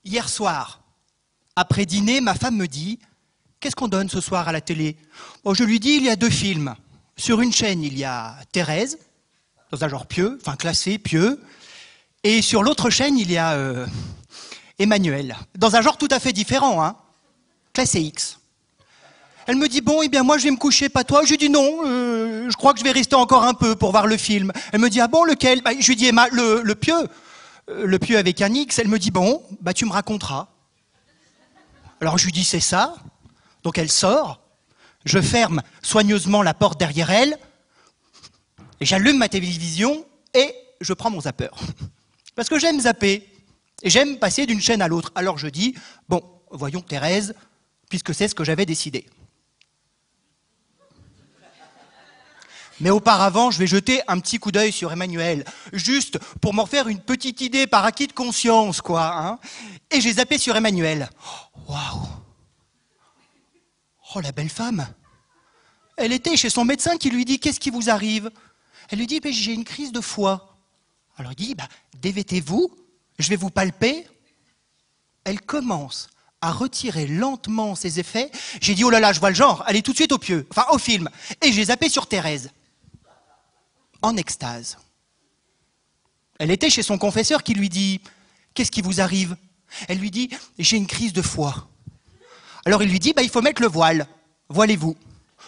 Hier soir, après dîner, ma femme me dit « Qu'est-ce qu'on donne ce soir à la télé ?» Bon, je lui dis « Il y a 2 films. Sur une chaîne, il y a Thérèse, dans un genre pieux, enfin classé, pieux. Et sur l'autre chaîne, il y a Emmanuel, dans un genre tout à fait différent, hein, classé X. » Elle me dit « Bon, eh bien moi je vais me coucher, pas toi ?» Je lui dis « Non, je crois que je vais rester encore un peu pour voir le film. » Elle me dit « Ah bon, lequel ?» Je lui dis « Le pieux. Le pieux avec un X. » Elle me dit « Bon, bah tu me raconteras. » Alors je lui dis « C'est ça. » Donc elle sort, je ferme soigneusement la porte derrière elle, et j'allume ma télévision et je prends mon zappeur. Parce que j'aime zapper, et j'aime passer d'une chaîne à l'autre. Alors je dis « Bon, voyons Thérèse, puisque c'est ce que j'avais décidé. » Mais auparavant, je vais jeter un petit coup d'œil sur Emmanuel, juste pour m'en faire une petite idée par acquis de conscience, quoi. Hein. Et j'ai zappé sur Emmanuel. Waouh! Oh, la belle femme! Elle était chez son médecin qui lui dit « Qu'est-ce qui vous arrive ?» Elle lui dit « J'ai une crise de foie. » Alors il dit « Dévêtez-vous, je vais vous palper. » Elle commence à retirer lentement ses effets. J'ai dit « Oh là là, je vois le genre, allez tout de suite au pieu, enfin au film. » Et j'ai zappé sur Thérèse. En extase. Elle était chez son confesseur qui lui dit « Qu'est-ce qui vous arrive ?» Elle lui dit « J'ai une crise de foie. » Alors il lui dit « Il faut mettre le voile. Voilez-vous. »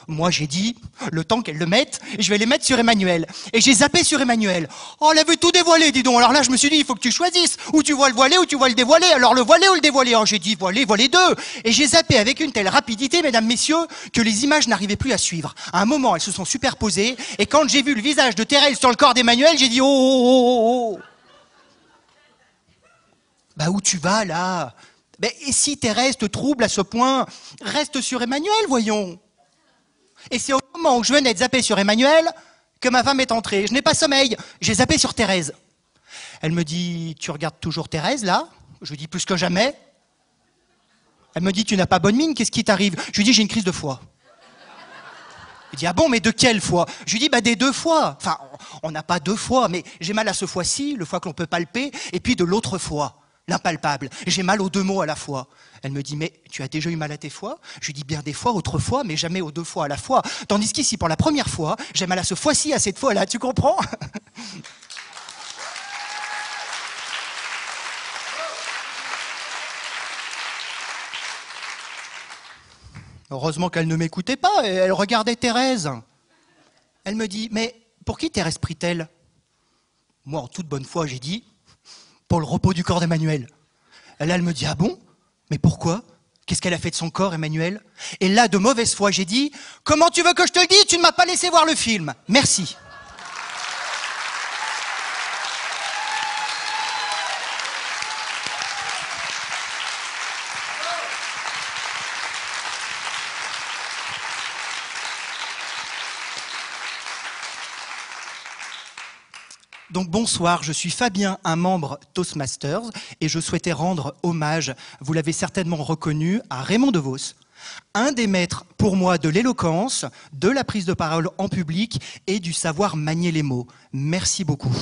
Moi j'ai dit, le temps qu'elle le mette, je vais les mettre sur Emmanuel. Et j'ai zappé sur Emmanuel. Oh, elle avait tout dévoilé, dis donc. Alors là je me suis dit, il faut que tu choisisses. Ou tu vois le voilé ou tu vois le dévoilé. Alors le voilé ou le dévoilé. Alors j'ai dit, voilé les deux. Et j'ai zappé avec une telle rapidité, mesdames, messieurs, que les images n'arrivaient plus à suivre. À un moment, elles se sont superposées. Et quand j'ai vu le visage de Thérèse sur le corps d'Emmanuel, j'ai dit, oh, oh, oh, oh. Bah où tu vas là? Et si Thérèse te trouble à ce point, reste sur Emmanuel, voyons. Et c'est au moment où je venais de zapper sur Emmanuel que ma femme est entrée. Je n'ai pas sommeil, j'ai zappé sur Thérèse. Elle me dit, tu regardes toujours Thérèse là? Je lui dis, plus que jamais. Elle me dit, tu n'as pas bonne mine, qu'est-ce qui t'arrive? Je lui dis, j'ai une crise de foie. Il dit, ah bon, mais de quel foie? Je lui dis, des 2 foies. Enfin, on n'a pas 2 foies, mais j'ai mal à ce foie-ci, le foie que l'on peut palper, et puis de l'autre foie, l'impalpable. J'ai mal aux 2 mots à la fois. Elle me dit, mais tu as déjà eu mal à tes foies? Je lui dis, bien des fois, autrefois, mais jamais aux 2 fois à la fois. Tandis qu'ici, pour la première fois, j'ai mal à ce foie-ci, à cette fois-là, tu comprends? Heureusement qu'elle ne m'écoutait pas, elle regardait Thérèse. Elle me dit, mais pour qui Thérèse prie-t-elle? Moi, en toute bonne foi, j'ai dit, pour le repos du corps d'Emmanuel. Et là, elle me dit, ah bon? Mais pourquoi? Qu'est-ce qu'elle a fait de son corps, Emmanuel? Et là, de mauvaise foi, j'ai dit, comment tu veux que je te le dise? Tu ne m'as pas laissé voir le film. Merci. Donc bonsoir, je suis Fabien, un membre Toastmasters, et je souhaitais rendre hommage, vous l'avez certainement reconnu, à Raymond DeVos, un des maîtres pour moi de l'éloquence, de la prise de parole en public et du savoir manier les mots. Merci beaucoup.